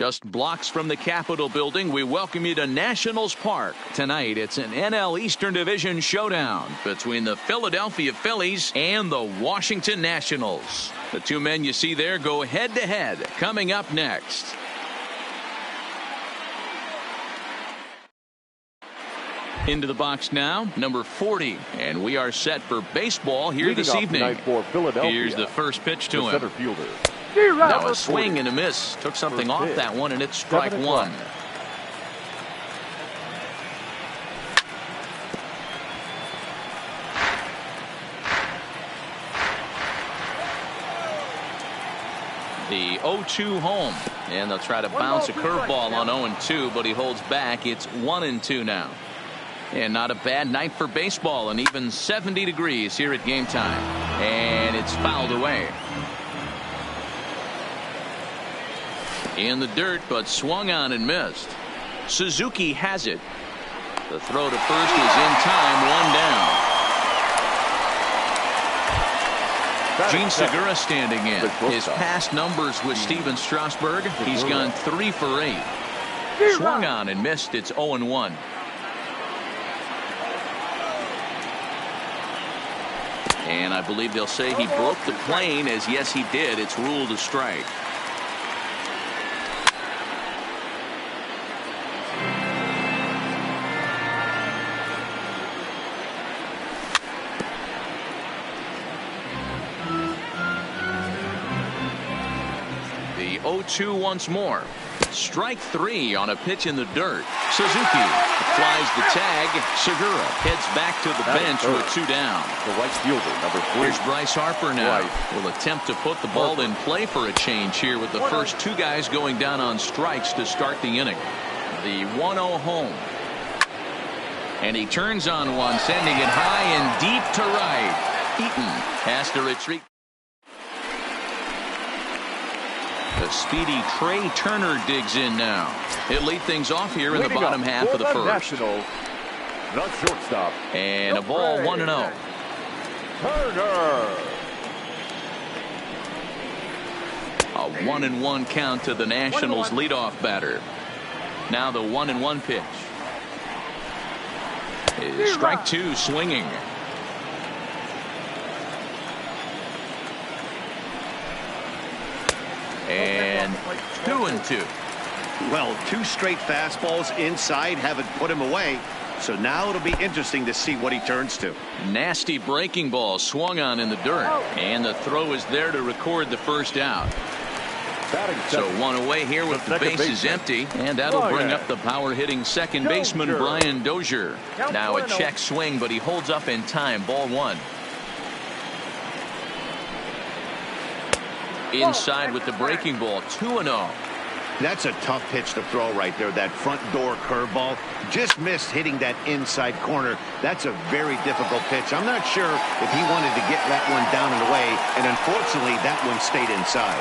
Just blocks from the Capitol building, we welcome you to Nationals Park. Tonight, it's an NL Eastern Division showdown between the Philadelphia Phillies and the Washington Nationals. The two men you see there go head-to-head coming up next. Into the box now, number 40, and we are set for baseball here this evening. Here's the first pitch to him. Center fielder. Now a swing and a miss. Took something off that one, and it's strike one. The 0-2 home, and they'll try to bounce a curveball on 0-2, but he holds back. It's 1-2 now. And not a bad night for baseball, and even 70 degrees here at game time. And it's fouled away. In the dirt, but swung on and missed. Suzuki has it. The throw to first is in time, one down. Gene Segura standing in. His past numbers with Steven Strasburg, he's gone 3 for 8. Swung on and missed. It's 0-1. And I believe they'll say he broke the plane, as yes he did. It's ruled a strike. The 0-2 once more. Strike 3 on a pitch in the dirt. Suzuki flies the tag. Segura heads back to the bench with 2 down. The right fielder, number 3. Here's Bryce Harper now. Will attempt to put the ball in play for a change here with the first 2 guys going down on strikes to start the inning. The 1-0 home. And he turns on one, sending it high and deep to right. Eaton has to retreat. The speedy Trey Turner digs in now. He'll lead things off here in the bottom half of the first. National, the shortstop. And a ball 1-0. Turner. A 1-1 count to the Nationals leadoff batter. Now the 1-1 pitch. Is strike 2 swinging. And 2-2. Well, 2 straight fastballs inside haven't put him away. So now it'll be interesting to see what he turns to. Nasty breaking ball swung on in the dirt. And the throw is there to record the first out. So 1 away here with the bases empty. And that'll bring up the power hitting second baseman Brian Dozier. Now a check swing, but he holds up in time. Ball 1. Inside with the breaking ball. 2-0. That's a tough pitch to throw right there. That front door curveball just missed hitting that inside corner. That's a very difficult pitch. I'm not sure if he wanted to get that one down and away, and unfortunately that one stayed inside.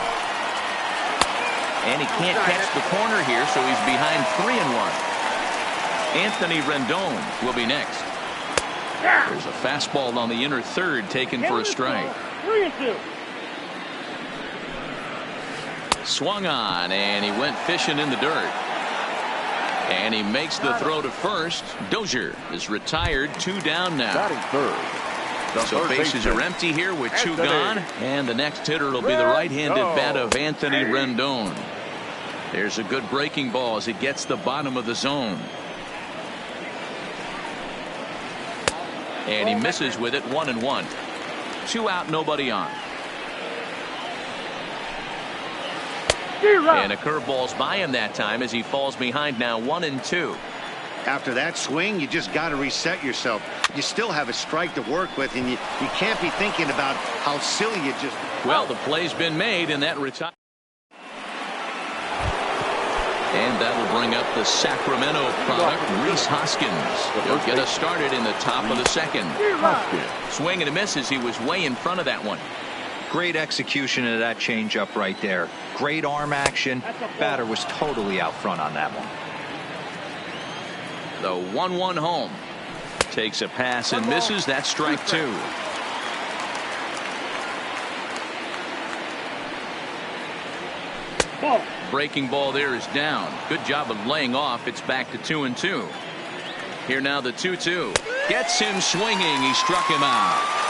And he can't catch the corner here, so he's behind 3-1. Anthony Rendon will be next. There's a fastball on the inner third taken for a strike. 3-2. Swung on, and he went fishing in the dirt. And he makes the throw to first. Dozier is retired. 2 down now. Batting third. So bases are empty here with 2 gone. And the next hitter will be the right-handed bat of Anthony Rendon. There's a good breaking ball as it gets the bottom of the zone. And he misses with it. 1-1. 2 out, nobody on. And a curveball's by him that time as he falls behind now 1-2. After that swing, you just got to reset yourself. You still have a strike to work with, and you can't be thinking about how silly you just... Well, the play's been made, and that retire. And that'll bring up the Sacramento product, Rhys Hoskins. He'll get us started in the top of the second. Swing and a miss as he was way in front of that one. Great execution of that changeup right there. Great arm action. Batter was totally out front on that one. The 1-1 home. Takes a pass and misses. That's strike 2. Breaking ball there is down. Good job of laying off. It's back to 2-2. Here now the 2-2. Gets him swinging. He struck him out.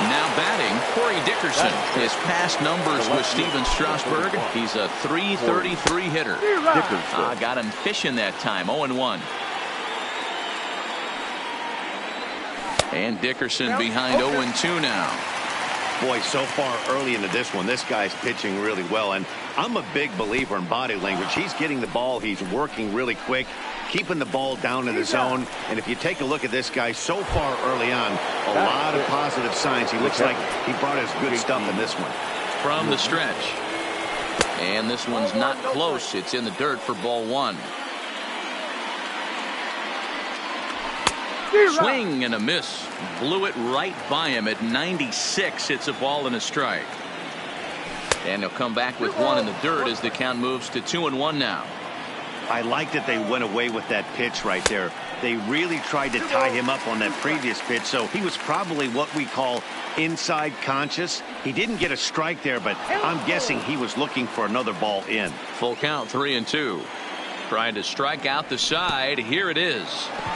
Now batting, Corey Dickerson. His past numbers with Steven Strasburg. He's a .333 hitter. Got him fishing that time. 0-1. And Dickerson behind 0-2 now. Boy, so far early into this one, this guy's pitching really well. And I'm a big believer in body language. He's getting the ball. He's working really quick, keeping the ball down in the zone. And if you take a look at this guy so far early on, a lot of positive signs. He looks like he brought his good stuff in this one. From the stretch. And this one's not close. It's in the dirt for ball one. Swing and a miss. Blew it right by him at 96. It's a ball and a strike. And he'll come back with one in the dirt as the count moves to 2-1 now. I like that they went away with that pitch right there. They really tried to tie him up on that previous pitch, so he was probably what we call inside conscious. He didn't get a strike there, but I'm guessing he was looking for another ball in. Full count, 3-2. Trying to strike out the side. Here it is.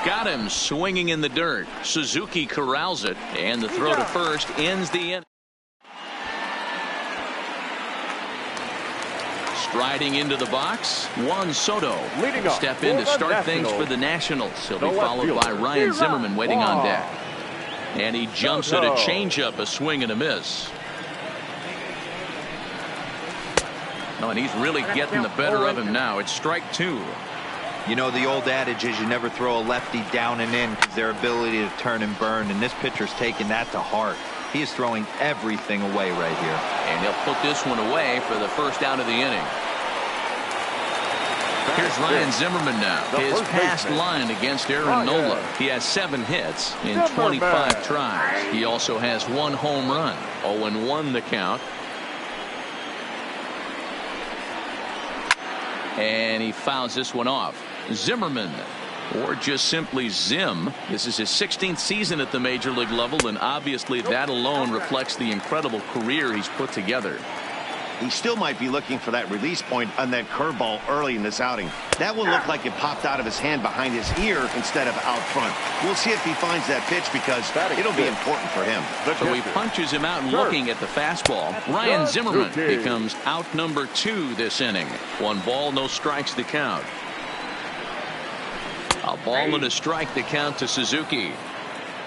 Got him swinging in the dirt. Suzuki corrals it, and the throw to first ends the inning. Striding into the box, Juan Soto. Step in to start things for the Nationals. He'll be followed by Ryan Zimmerman waiting on deck. And he jumps at a changeup, a swing and a miss. Oh, and he's really getting the better of him now. It's strike two. You know, the old adage is you never throw a lefty down and in because their ability to turn and burn, and this pitcher's taking that to heart. He is throwing everything away right here. And he'll put this one away for the first out of the inning. Here's Ryan Zimmerman now. His past line against Aaron Nola. He has 7 hits in 25 tries. He also has 1 home run. 0-1 the count. And he fouls this one off. Zimmerman, or just simply Zim. This is his 16th season at the major league level, and obviously that alone reflects the incredible career he's put together. He still might be looking for that release point on that curveball early in this outing. That one looked like it popped out of his hand behind his ear instead of out front. We'll see if he finds that pitch because it'll be important for him. So he punches him out looking at the fastball. Ryan Zimmerman becomes out number 2 this inning. 1 ball, no strikes to count. A ball and a strike to count to Suzuki.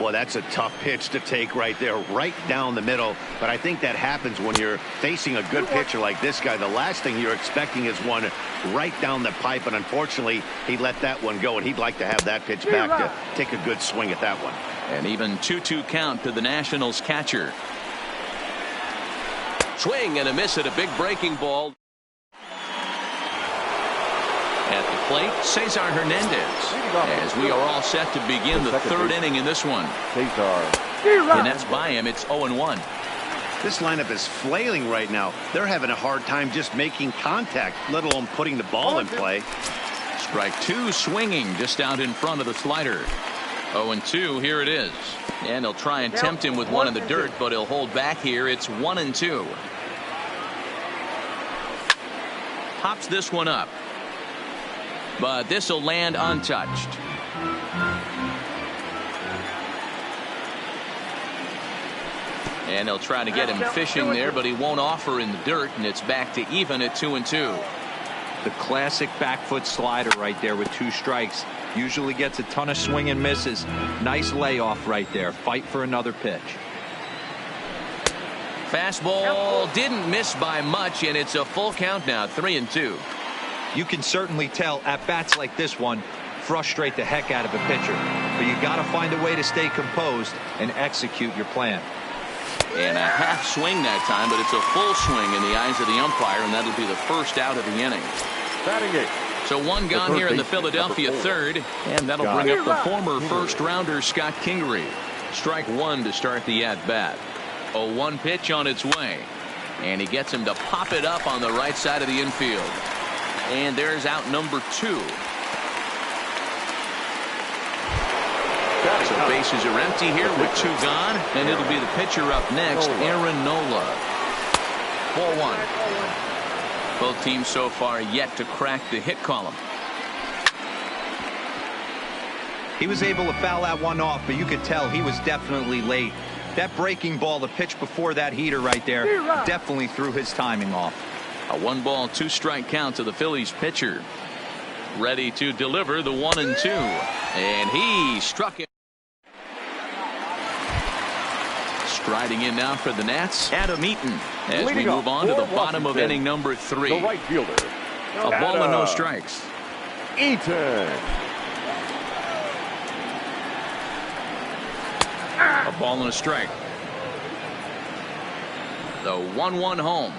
Well, that's a tough pitch to take right there, right down the middle. But I think that happens when you're facing a good pitcher like this guy. The last thing you're expecting is one right down the pipe. And unfortunately, he let that one go. And he'd like to have that pitch back to take a good swing at that one. And even 2-2 count to the Nationals catcher. Swing and a miss at a big breaking ball. At the plate, Cesar Hernandez. As we are all set to begin the 3rd inning in this one. And that's by him. It's 0-1. This lineup is flailing right now. They're having a hard time just making contact, let alone putting the ball in play. Strike 2, swinging just out in front of the slider. 0-2. Here it is. And he'll try and tempt him with one in the dirt, but he'll hold back here. It's 1-2. Pops this one up. But this will land untouched. And he'll try to get him fishing there, but he won't offer in the dirt, and it's back to even at 2-2. The classic back foot slider right there with 2 strikes. Usually gets a ton of swing and misses. Nice layoff right there. Fight for another pitch. Fastball didn't miss by much, and it's a full count now, 3-2. You can certainly tell at bats like this one frustrate the heck out of a pitcher, but you got to find a way to stay composed and execute your plan. And a half swing that time, but it's a full swing in the eyes of the umpire, and that'll be the first out of the inning. So 1 gone here in the Philadelphia 3rd, and that'll bring up the former first-rounder Scott Kingery. Strike 1 to start the at-bat. 0-1 pitch on its way, and he gets him to pop it up on the right side of the infield. And there's out number 2. So bases are empty here with 2 gone, and it'll be the pitcher up next, Aaron Nola. 4-1. Both teams so far yet to crack the hit column. He was able to foul that one off, but you could tell he was definitely late. That breaking ball, the pitch before that heater right there, definitely threw his timing off. A 1-ball, 2-strike count to the Phillies pitcher. Ready to deliver the 1-2. And he struck it. Striding in now for the Nats, Adam Eaton, as we move on to the bottom of inning number 3. The right fielder. A ball and no strikes. Eaton. A ball and a strike. The 1-1 home.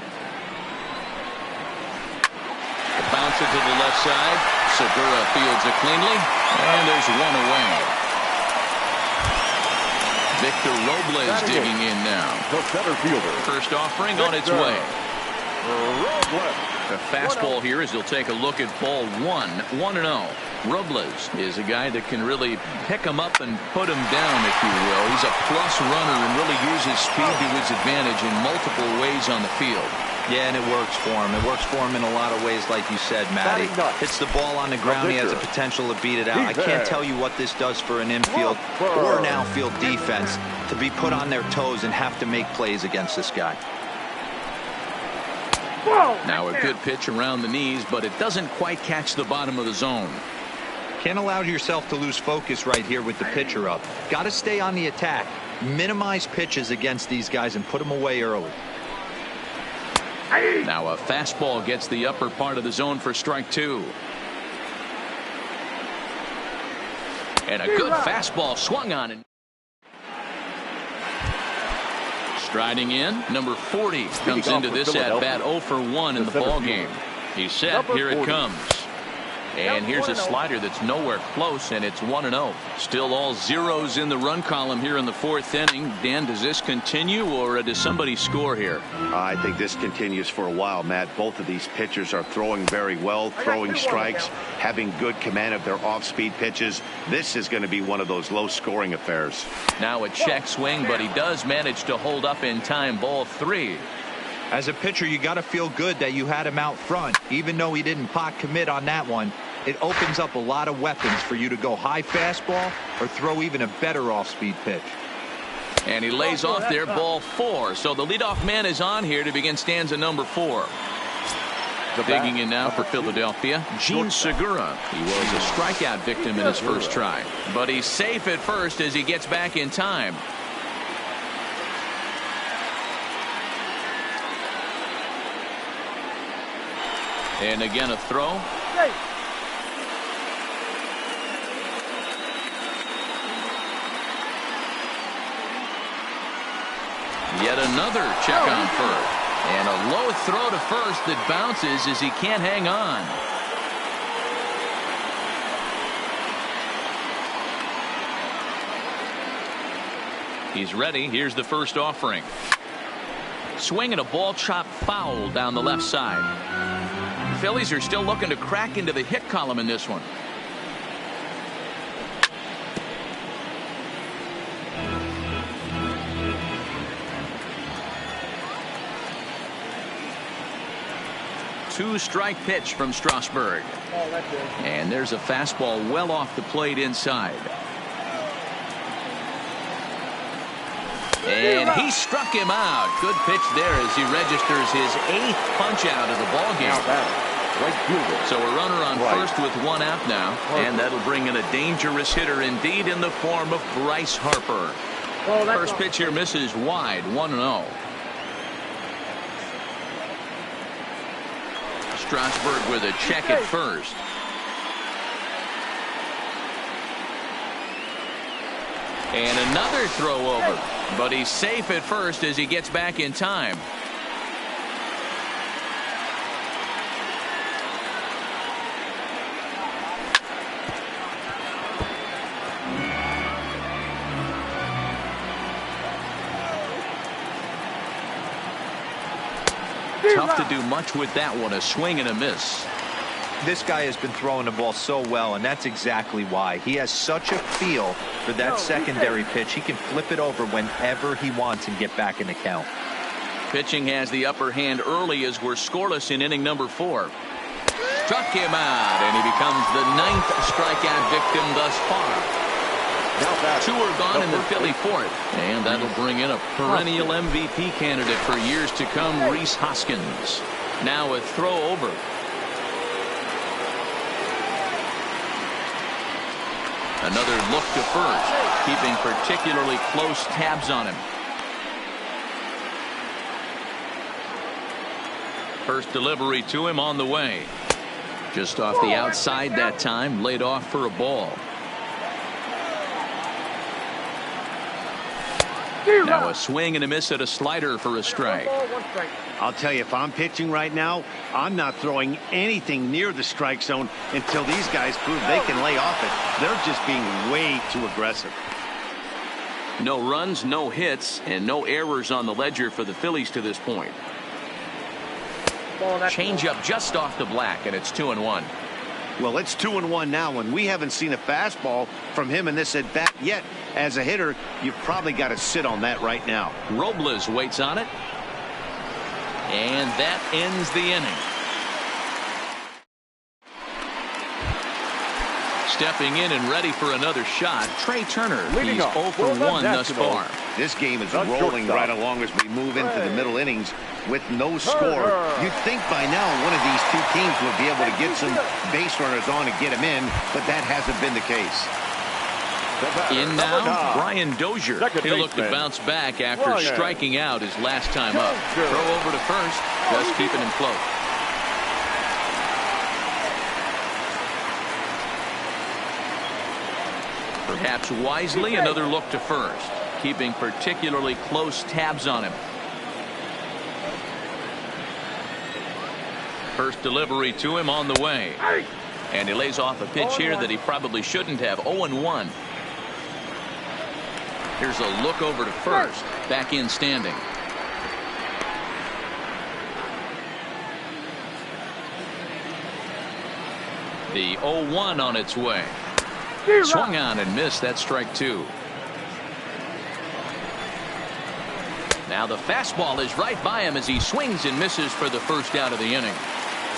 Bounce it to the left side. Segura fields it cleanly, and there's one away. Victor Robles digging in now. The center fielder. First offering on its way. Robles. A fastball here as he'll take a look at ball 1-0. Robles is a guy that can really pick him up and put him down, if you will. He's a plus runner and really uses speed to his advantage in multiple ways on the field. Yeah, and it works for him. It works for him in a lot of ways, like you said, Matty. Hits the ball on the ground. He has the potential to beat it out. I can't tell you what this does for an infield or an outfield defense to be put on their toes and have to make plays against this guy. Now a good pitch around the knees, but it doesn't quite catch the bottom of the zone. Can't allow yourself to lose focus right here with the pitcher up. Got to stay on the attack. Minimize pitches against these guys and put them away early. Now a fastball gets the upper part of the zone for strike 2. And a good fastball swung on it. Striding in, number 40 comes into this at bat 0 for 1 in the ball game. He's set. Here it comes. And here's a slider that's nowhere close, and it's 1-0. Still all zeros in the run column here in the 4th inning. Dan, does this continue, or does somebody score here? I think this continues for a while, Matt. Both of these pitchers are throwing very well, throwing strikes, having good command of their off-speed pitches. This is going to be one of those low-scoring affairs. Now a check swing, but he does manage to hold up in time. Ball 3. As a pitcher, you got to feel good that you had him out front. Even though he didn't pot commit on that one, it opens up a lot of weapons for you to go high fastball or throw even a better off-speed pitch. And he lays off there, ball 4. So the leadoff man is on here to begin stanza number 4. Digging in now for Philadelphia, Gene Segura. He was a strikeout victim in his first try, but he's safe at first as he gets back in time. And again a throw. Yet another check on first. And a low throw to first that bounces as he can't hang on. He's ready. Here's the first offering. Swing and a ball chopped foul down the left side. Phillies are still looking to crack into the hit column in this one. Two-strike pitch from Strasburg. And there's a fastball well off the plate inside. And he struck him out. Good pitch there as he registers his 8th punch out of the ball game. So a runner on first with 1 out now, and that'll bring in a dangerous hitter indeed in the form of Bryce Harper. First pitch here misses wide, 1-0. Strasburg with a check at first. And another throw over, but he's safe at first as he gets back in time. Tough to do much with that one, a swing and a miss. This guy has been throwing the ball so well, and that's exactly why. He has such a feel for that secondary pitch. He can flip it over whenever he wants and get back in the count. Pitching has the upper hand early as we're scoreless in inning number 4. Struck him out, and he becomes the 9th strikeout victim thus far. 2 are gone in the Philly 4th, and that'll bring in a perennial MVP candidate for years to come, Rhys Hoskins. Now a throw over. Another look to first, keeping particularly close tabs on him. First delivery to him on the way. Just off the outside that time, laid off for a ball. Now a swing and a miss at a slider for a strike. I'll tell you, if I'm pitching right now, I'm not throwing anything near the strike zone until these guys prove they can lay off it. They're just being way too aggressive. No runs, no hits, and no errors on the ledger for the Phillies to this point. Changeup just off the black, and it's 2-1. Well, it's 2-1 now, and we haven't seen a fastball from him in this at bat yet. As a hitter, you've probably got to sit on that right now. Robles waits on it, and that ends the inning. Stepping in and ready for another shot, Trey Turner. He's 0 for 1 thus far. This game is rolling right along as we move into the middle innings with no score. You'd think by now one of these two teams would be able to get some base runners on and get them in, but that hasn't been the case. In now, Brian Dozier. He'll look to bounce back after striking out his last time up. Throw over to first, just keeping him close. Perhaps wisely, another look to first, keeping particularly close tabs on him. First delivery to him on the way, and he lays off a pitch here that he probably shouldn't have. 0-1. Here's a look over to first, back in standing. The 0-1 on its way. Swung on and missed. That strike 2. Now the fastball is right by him as he swings and misses for the first out of the inning.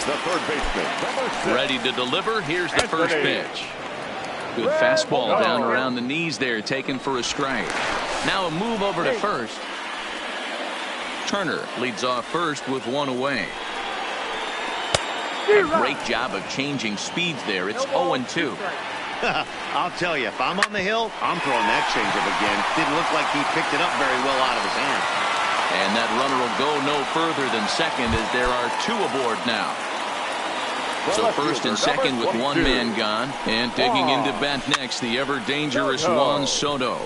The third baseman, ready to deliver. Here's the first pitch. Good fastball down around the knees there, taken for a strike. Now a move over to first. Turner leads off first with 1 away. A great job of changing speeds there. It's 0-2. I'll tell you, if I'm on the hill, I'm throwing that changeup again. Didn't look like he picked it up very well out of his hand. And that runner will go no further than second as there are 2 aboard now. So first and second with 1 man gone. And digging into bat next, the ever-dangerous Juan Soto.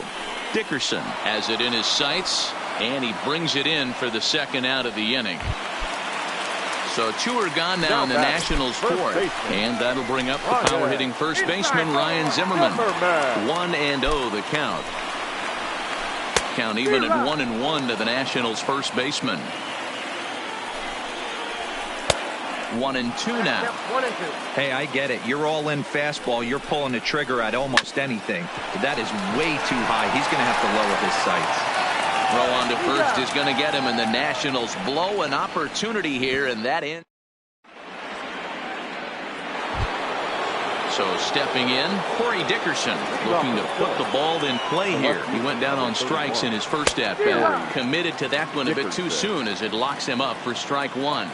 Dickerson has it in his sights, and he brings it in for the second out of the inning. So 2 are gone now in the Nationals' 4th, and that'll bring up the power-hitting first baseman Ryan Zimmerman. 1-0 the count. Count even at 1-1 to the Nationals' first baseman. 1-2 now. Hey, I get it. You're all in fastball. You're pulling the trigger at almost anything. But that is way too high. He's going to have to lower his sights. Throw on to first is going to get him, and the Nationals blow an opportunity here, and that ends. So stepping in, Corey Dickerson looking to put the ball in play here. He went down on strikes in his first at bat. Committed to that one a bit too soon as it locks him up for strike 1.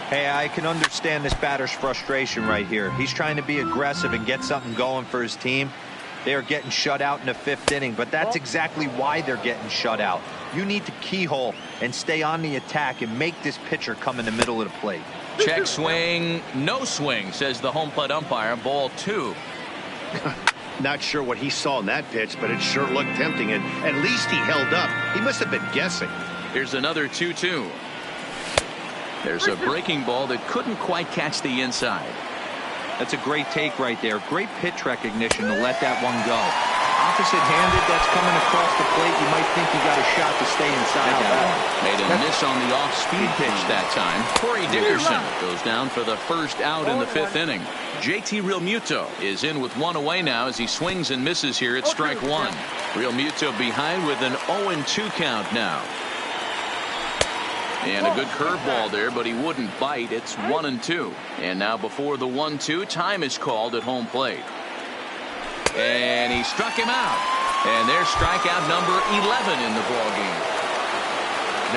Hey, I can understand this batter's frustration right here. He's trying to be aggressive and get something going for his team. They are getting shut out in the 5th inning, but that's exactly why they're getting shut out. You need to keyhole and stay on the attack and make this pitcher come in the middle of the plate. Check swing, no swing, says the home plate umpire. Ball 2. Not sure what he saw in that pitch, but it sure looked tempting, and at least he held up. He must have been guessing. Here's another 2-2. There's a breaking ball that couldn't quite catch the inside. That's a great take right there. Great pitch recognition to let that one go. Opposite-handed, that's coming across the plate. You might think you got a shot to stay inside that one. Made a miss on the off-speed pitch that time. Corey Dickerson goes down for the first out in the 5th inning. JT Realmuto is in with 1 away now as he swings and misses here at strike 1. Realmuto behind with an 0-2 count now. And a good curveball there, but he wouldn't bite. It's 1-2. And now before the 1-2, time is called at home plate. And he struck him out. And there's strikeout number 11 in the ballgame.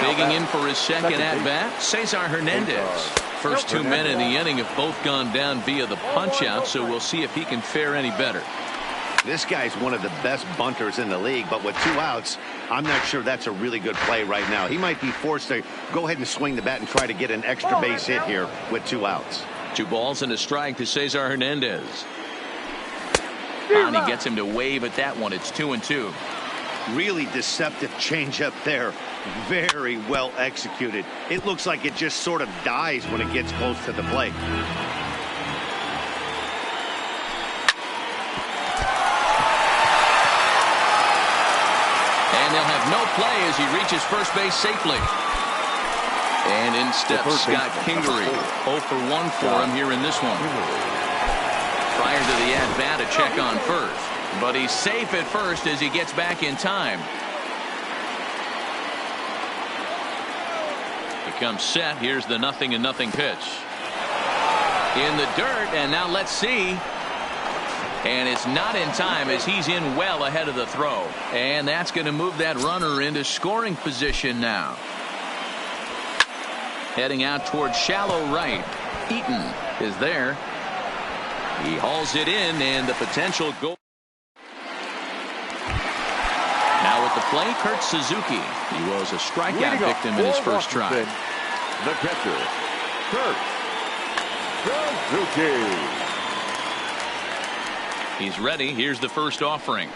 Digging in for his second at-bat, Cesar Hernandez. First 2 men in the inning have both gone down via the punch-out, so we'll see if he can fare any better. This guy's one of the best bunters in the league, but with 2 outs, I'm not sure that's a really good play right now. He might be forced to go ahead and swing the bat and try to get an extra base hit here with 2 outs. 2 balls and a strike to Cesar Hernandez. And he gets him to wave at that one. It's 2-2. Really deceptive changeup there. Very well executed. It looks like it just sort of dies when it gets close to the plate. And they'll have no play as he reaches first base safely. And in steps Scott Kingery. 0 for 1 for him here in this one. Prior to the at-bat, a check on first. But he's safe at first as he gets back in time. He comes set. Here's the 0-0 pitch. In the dirt, and now let's see. And it's not in time as he's in well ahead of the throw. And that's going to move that runner into scoring position now. Heading out towards shallow right. Eaton is there. He hauls it in, and the potential goal. Now at the plate, Kurt Suzuki. He was a strikeout victim in his first try. The catcher, Kurt Suzuki. He's ready. Here's the first offering.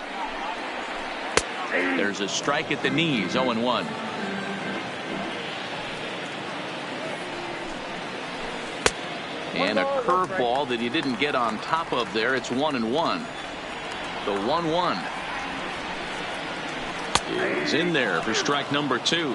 There's a strike at the knees. 0-1. And a curveball that he didn't get on top of there. It's 1-1. The 1-1 is in there for strike number 2.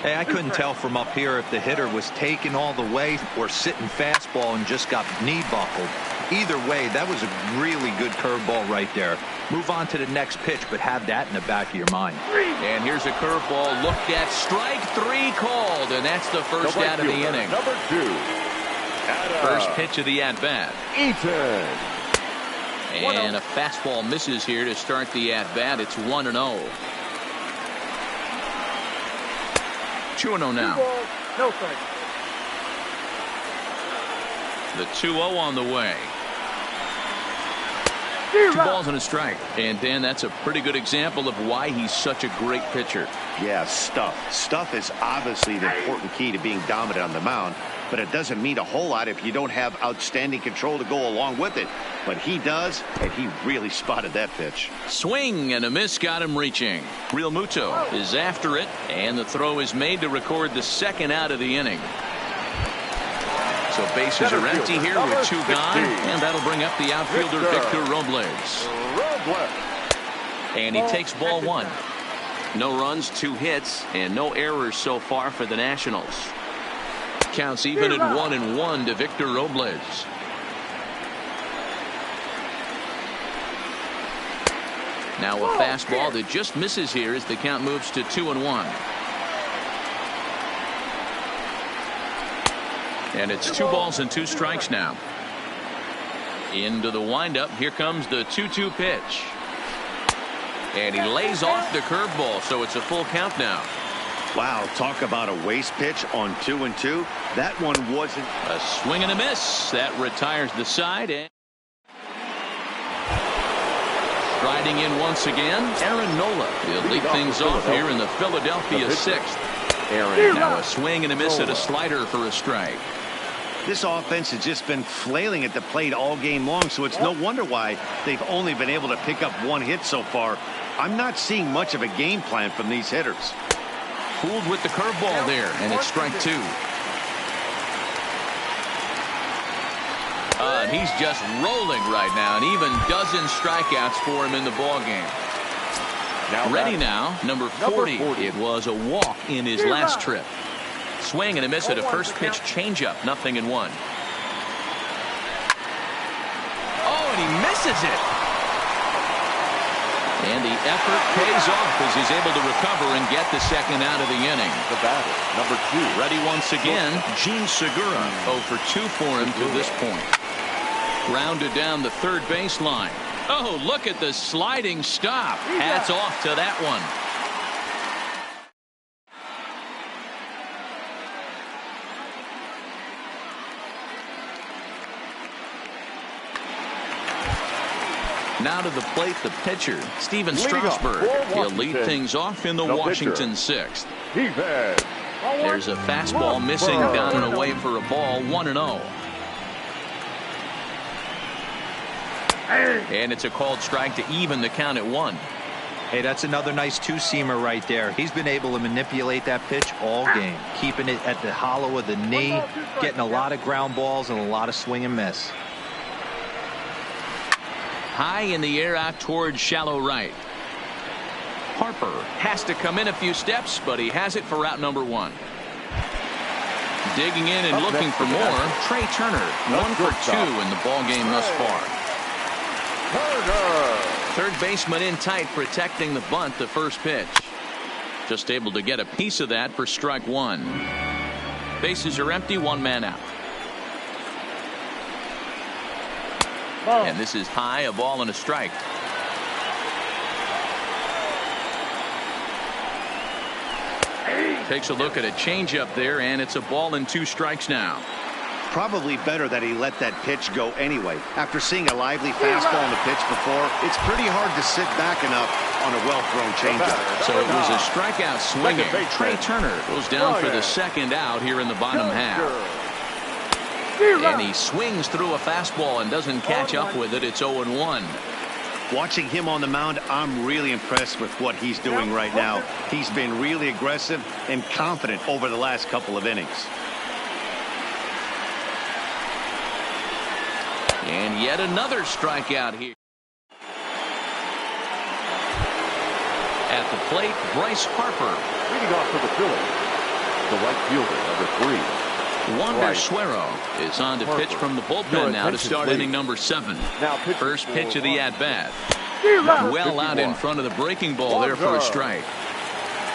Hey, I couldn't tell from up here if the hitter was taken all the way or sitting fastball and just got knee buckled. Either way, that was a really good curveball right there. Move on to the next pitch, but have that in the back of your mind. And here's a curveball looked at. Strike 3 called, and that's the first out of the inning. Number 2. First pitch of the at-bat. Eaton. And a fastball misses here to start the at-bat. It's 1-0. 2-0 now. No thanks. The 2-0 on the way. 2 balls and a strike. And Dan, that's a pretty good example of why he's such a great pitcher. Yeah, stuff. Stuff is obviously the important key to being dominant on the mound, but it doesn't mean a whole lot if you don't have outstanding control to go along with it. But he does, and he really spotted that pitch. Swing and a miss got him reaching. Real Muto is after it, and the throw is made to record the second out of the inning. So bases are empty here with 2 gone, and that'll bring up the outfielder Victor Robles. And he takes ball 1. No runs, 2 hits, and no errors so far for the Nationals. Counts even at 1-1 to Victor Robles. Now a fastball that just misses here as the count moves to 2-1. And it's 2 balls and 2 strikes now. Into the windup. Here comes the 2-2 pitch. And he lays off the curveball, so it's a full count now. Wow, talk about a waste pitch on 2-2. That one wasn't. A swing and a miss. That retires the side. And striding in once again, Aaron Nola. He'll lead things off here in the Philadelphia 6th. Now a swing and a miss at a slider for a strike. This offense has just been flailing at the plate all game long, so it's no wonder why they've only been able to pick up 1 hit so far. I'm not seeing much of a game plan from these hitters. Fooled with the curveball there, and it's strike 2. And he's just rolling right now, and even dozen strikeouts for him in the ballgame. Ready now, number 40. It was a walk in his last trip. Swing and a miss at a first pitch changeup. 0-1. Oh, and he misses it. And the effort pays off as he's able to recover and get the second out of the inning. The batter, number 2. Ready once again, Gene Segura. 0 for 2 for him to this point. Grounded down the third baseline. Oh, look at the sliding stop. Hats off to that one. Now to the plate, the pitcher, Steven Strasburg. He'll lead things off in the Washington 6th. There's a fastball missing down and away for a ball, 1-0. And it's a called strike to even the count at 1. Hey, that's another nice two-seamer right there. He's been able to manipulate that pitch all game, keeping it at the hollow of the knee, getting a lot of ground balls and a lot of swing and miss. High in the air out towards shallow right. Harper has to come in a few steps, but he has it for route number 1. Digging in and looking for more, Trey Turner. 1 for 2 in the ball game thus far. Third baseman in tight, protecting the bunt, the first pitch. Just able to get a piece of that for strike 1. Bases are empty, 1 man out. And this is high, a ball and a strike. Takes a look at a changeup there, and it's a ball and 2 strikes now. Probably better that he let that pitch go anyway. After seeing a lively fastball on the pitch before, it's pretty hard to sit back enough on a well-thrown changeup. So it was a strikeout swinging. Trey Turner goes down for the second out here in the bottom half. And he swings through a fastball and doesn't catch up with it. It's 0-1. Watching him on the mound, I'm really impressed with what he's doing right now. He's been really aggressive and confident over the last couple of innings. And yet another strikeout here. At the plate, Bryce Harper. Leading off for the Phillies, the right fielder, number 3. Wander Suero is on to pitch from the bullpen now to start inning number 7. First pitch of the at-bat. Well out in front of the breaking ball there for a strike.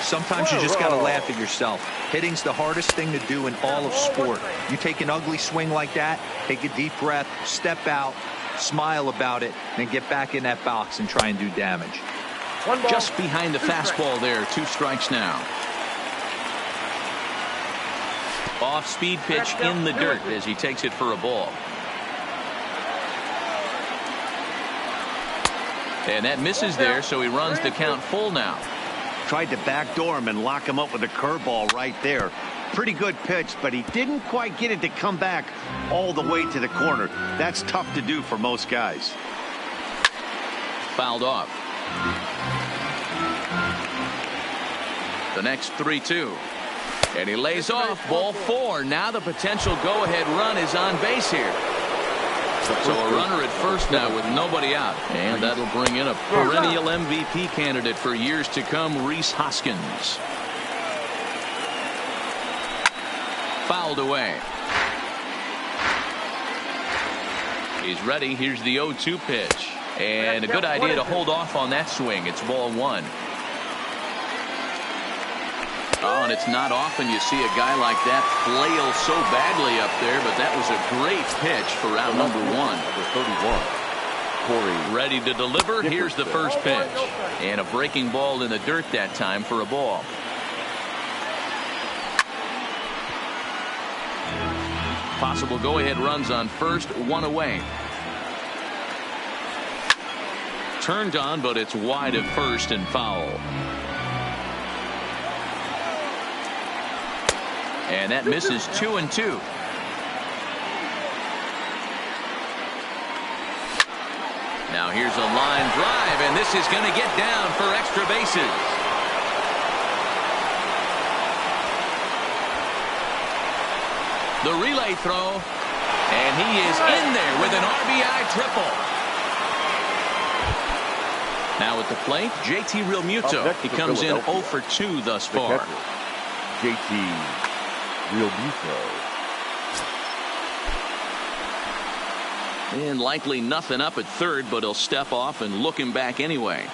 Sometimes you just got to laugh at yourself. Hitting's the hardest thing to do in all of sport. You take an ugly swing like that, take a deep breath, step out, smile about it, and get back in that box and try and do damage. Just behind the fastball there, 2 strikes now. Off-speed pitch in the dirt as he takes it for a ball. And that misses there, so he runs the count full now. Tried to backdoor him and lock him up with a curveball right there. Pretty good pitch, but he didn't quite get it to come back all the way to the corner. That's tough to do for most guys. Fouled off. The next 3-2. And he lays off, ball 4. Now the potential go-ahead run is on base here. So a runner at first now with nobody out. And that'll bring in a perennial MVP candidate for years to come, Rhys Hoskins. Fouled away. He's ready. Here's the 0-2 pitch. And a good idea to hold off on that swing. It's ball 1. Oh, and it's not often you see a guy like that flail so badly up there, but that was a great pitch for round number 1. Corey ready to deliver. Here's the first pitch. And a breaking ball in the dirt that time for a ball. Possible go-ahead runs on first, 1 away. Turned on, but it's wide at first and foul. And that misses 2-2. Now here's a line drive, and this is going to get down for extra bases. The relay throw, and he is in there with an RBI triple. Now at the plate, JT Realmuto. He comes in 0 for 2 thus far. JT Realmuto. And likely nothing up at third, but he'll step off and look him back anyway.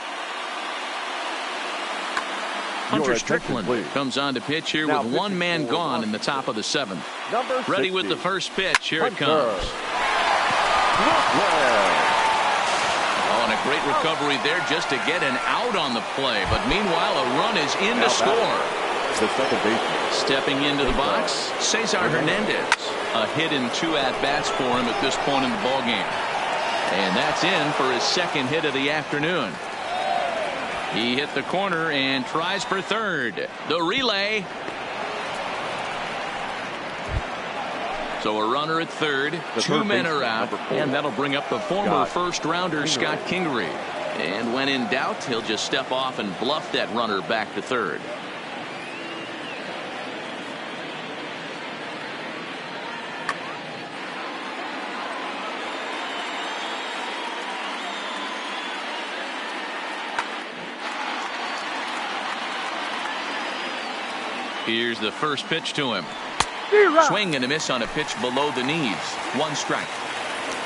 Hunter Strickland comes on to pitch here with one man gone in the top of the 7th. Ready with the first pitch. Here it comes. Oh, and a great recovery there just to get an out on the play. But meanwhile, a run is in to score. Stepping into the box, Cesar Hernandez. A hit in 2 at-bats for him at this point in the ballgame. And that's in for his second hit of the afternoon. He hit the corner and tries for third. The relay. So a runner at third. 2 men are out. And that'll bring up the former first-rounder Scott Kingery. And when in doubt, he'll just step off and bluff that runner back to third. Here's the first pitch to him. Swing and a miss on a pitch below the knees. 1 strike.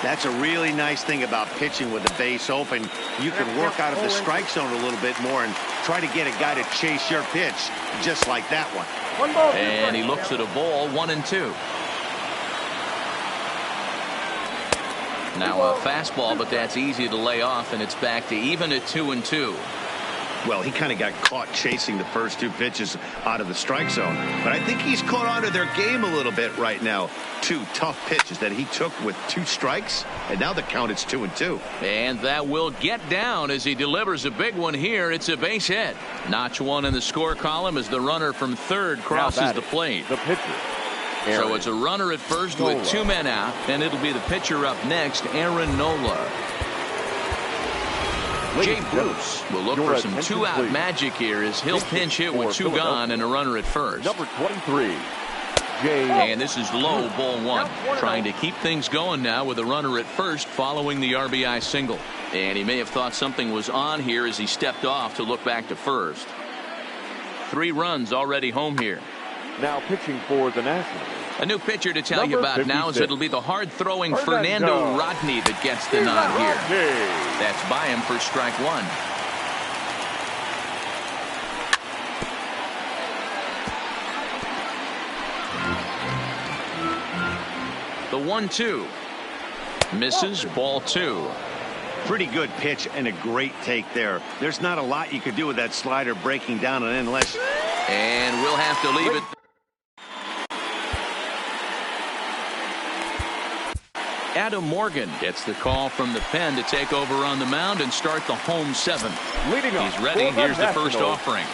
That's a really nice thing about pitching with the base open. You can work out of the strike zone a little bit more and try to get a guy to chase your pitch just like that one. And he looks at a ball. 1-2. Now a fastball, but that's easy to lay off, and it's back to even at 2-2. Well, he kind of got caught chasing the first 2 pitches out of the strike zone. But I think he's caught on to their game a little bit right now. 2 tough pitches that he took with 2 strikes. And now the count is 2-2. And that will get down as he delivers a big one here. It's a base hit. Notch 1 in the score column as the runner from third crosses the plate. The pitcher. So it's a runner at first with 2 men out. And it'll be the pitcher up next, Aaron Nola. Jay Bruce will look for some 2-out magic here as he'll pinch hit with 2 gone and a runner at first. Number 23. And this is low, ball 1. Trying to keep things going now with a runner at first following the RBI single. And he may have thought something was on here as he stepped off to look back to first. 3 runs already home here. Now pitching for the Nationals. A new pitcher to tell you about now is it'll be the hard-throwing Fernando Rodney that gets the nod here. That's by him for strike 1. The 1-2. Misses, ball 2. Pretty good pitch and a great take there. There's not a lot you could do with that slider breaking down and unless. And we'll have to leave it. Adam Morgan gets the call from the pen to take over on the mound and start the home 7th. He's ready. Here's the first offering.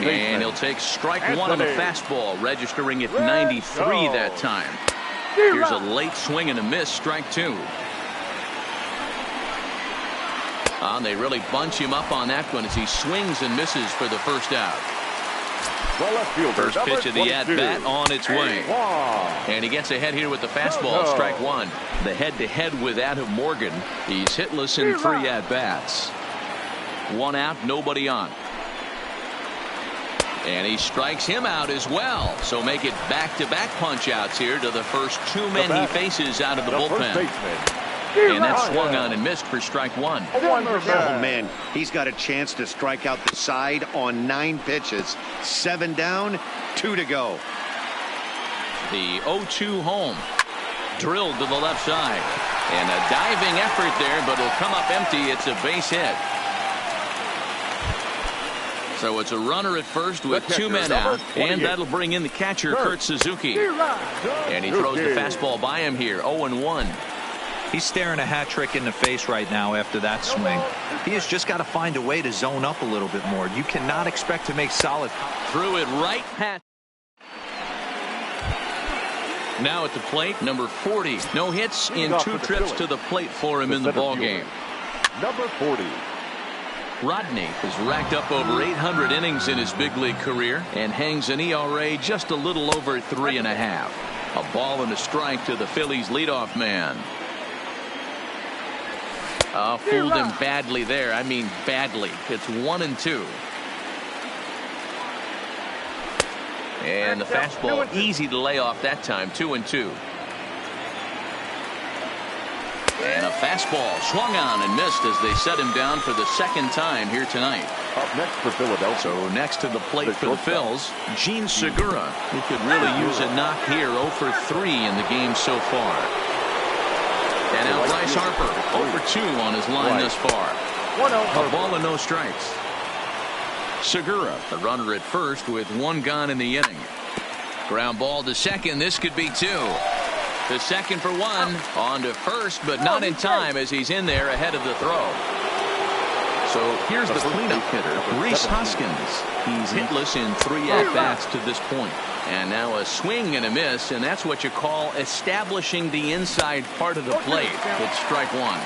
And he'll take strike 1 on the fastball, registering at 93 that time. Here's a late swing and a miss, strike 2. And they really bunch him up on that one as he swings and misses for the first out. First pitch of the at-bat on its way. And he gets ahead here with the fastball, strike 1. The head-to-head with Adam Morgan. He's hitless in 3 at-bats. 1 out, nobody on. And he strikes him out as well. So make it back-to-back punch-outs here to the first 2 men he faces out of the bullpen. And that's swung on and missed for strike 1. Oh, man, he's got a chance to strike out the side on 9 pitches. 7 down, 2 to go. The 0-2 home. Drilled to the left side. And a diving effort there, but it'll come up empty. It's a base hit. So it's a runner at first with 2 men out. And that'll bring in the catcher, Kurt Suzuki. And he throws the fastball by him here, 0-1. He's staring a hat trick in the face right now after that swing. He has just got to find a way to zone up a little bit more. You cannot expect to make solid. Threw it right past. Now at the plate, number 40. No hits in 2 trips to the plate for him in the ballgame. Number 40. Rodney has racked up over 800 innings in his big league career and hangs an ERA just a little over 3.5. A ball and a strike to the Phillies leadoff man. Fooled him badly there. I mean badly. It's 1-2. And the fastball easy to lay off that time. 2-2. And a Fastball swung on and missed as they set him down for the second time here tonight. Up next for Philadelphia. So next to the plate for the Phils, Gene Segura. He could really use a knock here. 0 for 3 in the game so far. And now Bryce Harper, 0 for 2 on his line thus far. A ball and no strikes. Segura, the runner at first with 1 gone in the inning. Ground ball to second. This could be 2. The second for 1. On to first, but not in time as he's in there ahead of the throw. So here's the cleanup hitter, Reese Hoskins. He's hitless in 3 at-bats to this point. And now a swing and a miss, and that's what you call establishing the inside part of the plate. It's strike 1.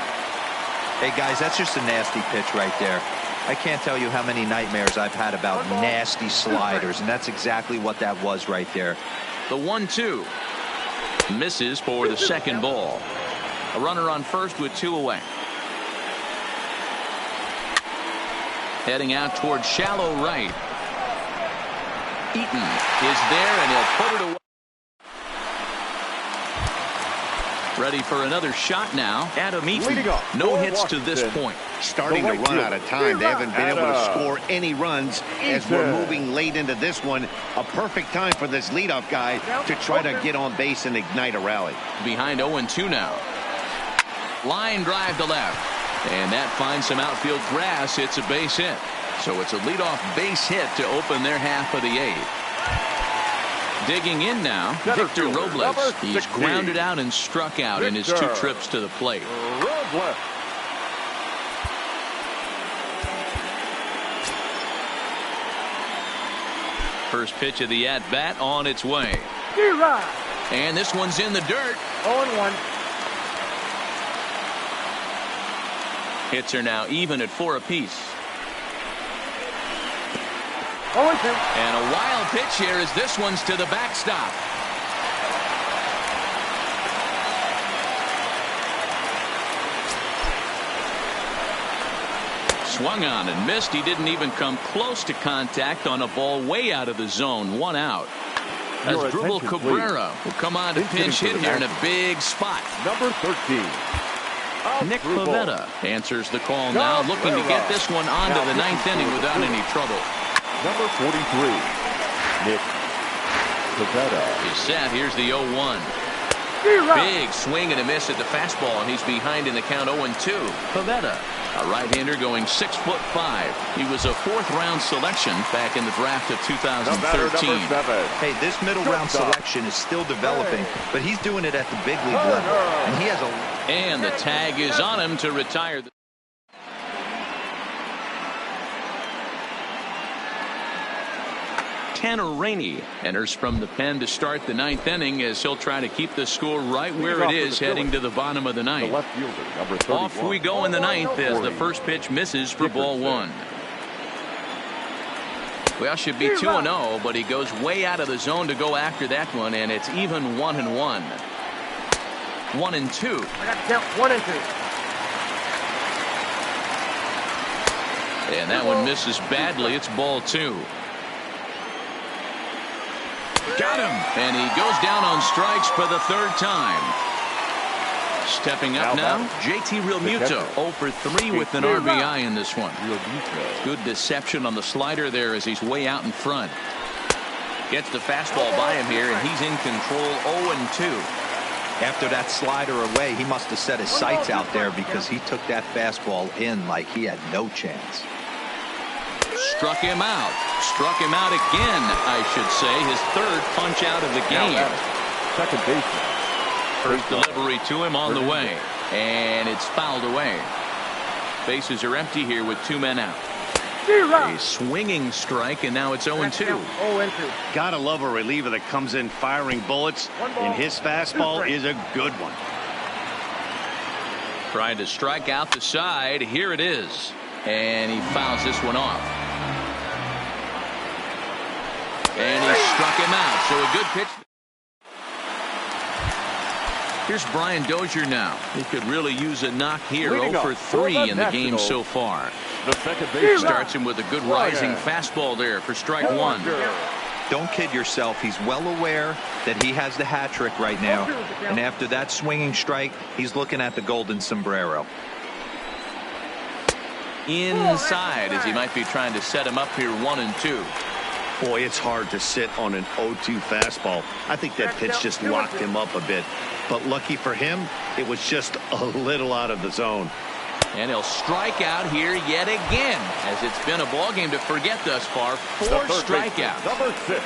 Hey, guys, that's just a nasty pitch right there. I can't tell you how many nightmares I've had about nasty sliders, and that's exactly what that was right there. The 1-2. Misses for the second ball. A runner on first with 2 away. Heading out towards shallow right. Eaton is there, and he'll put it away. Ready for another shot now. Adam Eaton. No hits to this point. Starting to run out of time. They haven't been able to score any runs as we're moving late into this one. A perfect time for this leadoff guy to try to get on base and ignite a rally. Behind 0-2 now. Line drive to left. And that finds some outfield grass. It's a base hit. So it's a leadoff base hit to open their half of the 8th. Digging in now, Victor Robles. He's grounded out and struck out in his 2 trips to the plate. First pitch of the at-bat on its way. And this one's in the dirt. 0-1. Hits are now even at 4 apiece. 0-2. And a wild pitch here as this one's to the backstop. Swung on and missed. He didn't even come close to contact on a ball way out of the zone. 1 out. As Drupal Cabrera will come on to pinch hit here in a big spot. Number 13. Nick Pivetta answers the call now, looking to get this one onto the 9th inning without any trouble. Number 43, Nick Pivetta. He's set. Here's the 0-1. Big swing and a miss at the fastball, and he's behind in the count 0-2. Pivetta, a right-hander going 6'5". He was a 4th-round selection back in the draft of 2013. Hey, this middle-round selection is still developing, but he's doing it at the big league level, and he has a... And the tag is on him to retire. Tanner Rainey enters from the pen to start the 9th inning as he'll try to keep the score right where it is heading to the bottom of the 9th. Off we go in the 9th as the first pitch misses for ball 1. Well, should be 2-0, but he goes way out of the zone to go after that one, and it's even 1-1. 1-2. I got to count 1-2. And that one misses badly. It's ball 2. Got him. And he goes down on strikes for the 3rd time. Stepping up now, JT Realmuto. 0 for 3 with an RBI in this one. Good deception on the slider there as he's way out in front. Gets the fastball by him here, and he's in control. 0-2. After that slider away, he must have set his sights out there because he took that fastball in like he had no chance. Struck him out. Struck him out again, I should say. His 3rd punch out of the game. Second baseman. First delivery to him on the way. And it's fouled away. Bases are empty here with 2 men out. A swinging strike, and now it's 0-2. 0-2. Gotta love a reliever that comes in firing bullets, and his fastball is a good one. Trying to strike out the side. Here it is. And he fouls this one off. And he struck him out. So a good pitch. Here's Brian Dozier now. He could really use a knock here. 0 for 3 in the game so far. The second base Starts him with a good rising fastball there for strike 1. Don't kid yourself. He's well aware that he has the hat trick right now. And after that swinging strike, he's looking at the golden sombrero. Inside, as he might be trying to set him up here 1-2. Boy, it's hard to sit on an 0-2 fastball. I think that pitch just locked him up a bit. But lucky for him, it was just a little out of the zone. And he'll strike out here yet again, as it's been a ball game to forget thus far. 4 strikeouts. Number 6,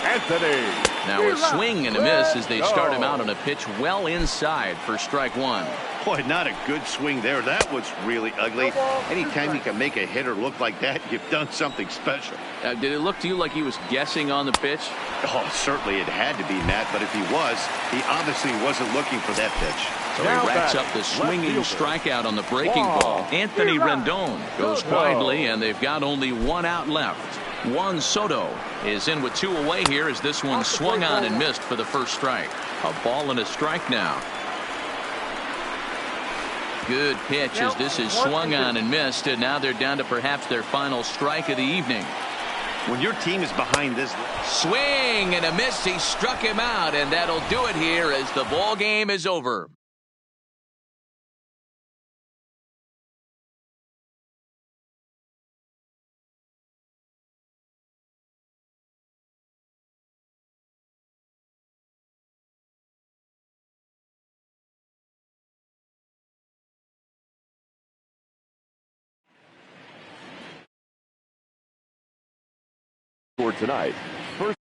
Anthony. Now a swing and a miss as they start him out on a pitch well inside for strike 1. Boy, not a good swing there. That was really ugly. Anytime you can make a hitter look like that, you've done something special. Did it look to you like he was guessing on the pitch? Oh, certainly it had to be, Matt, but if he was, he obviously wasn't looking for that pitch. So he racks up the swinging strikeout on the breaking ball. Anthony Rendon goes quietly, and they've got only 1 out left. Juan Soto is in with 2 away here as this one swung on and missed for the first strike. A ball and a strike now. Good pitch as this is swung on and missed, and now they're down to perhaps their final strike of the evening. When your team is behind this swing and a miss, he struck him out, and that'll do it here as the ball game is over. For tonight, first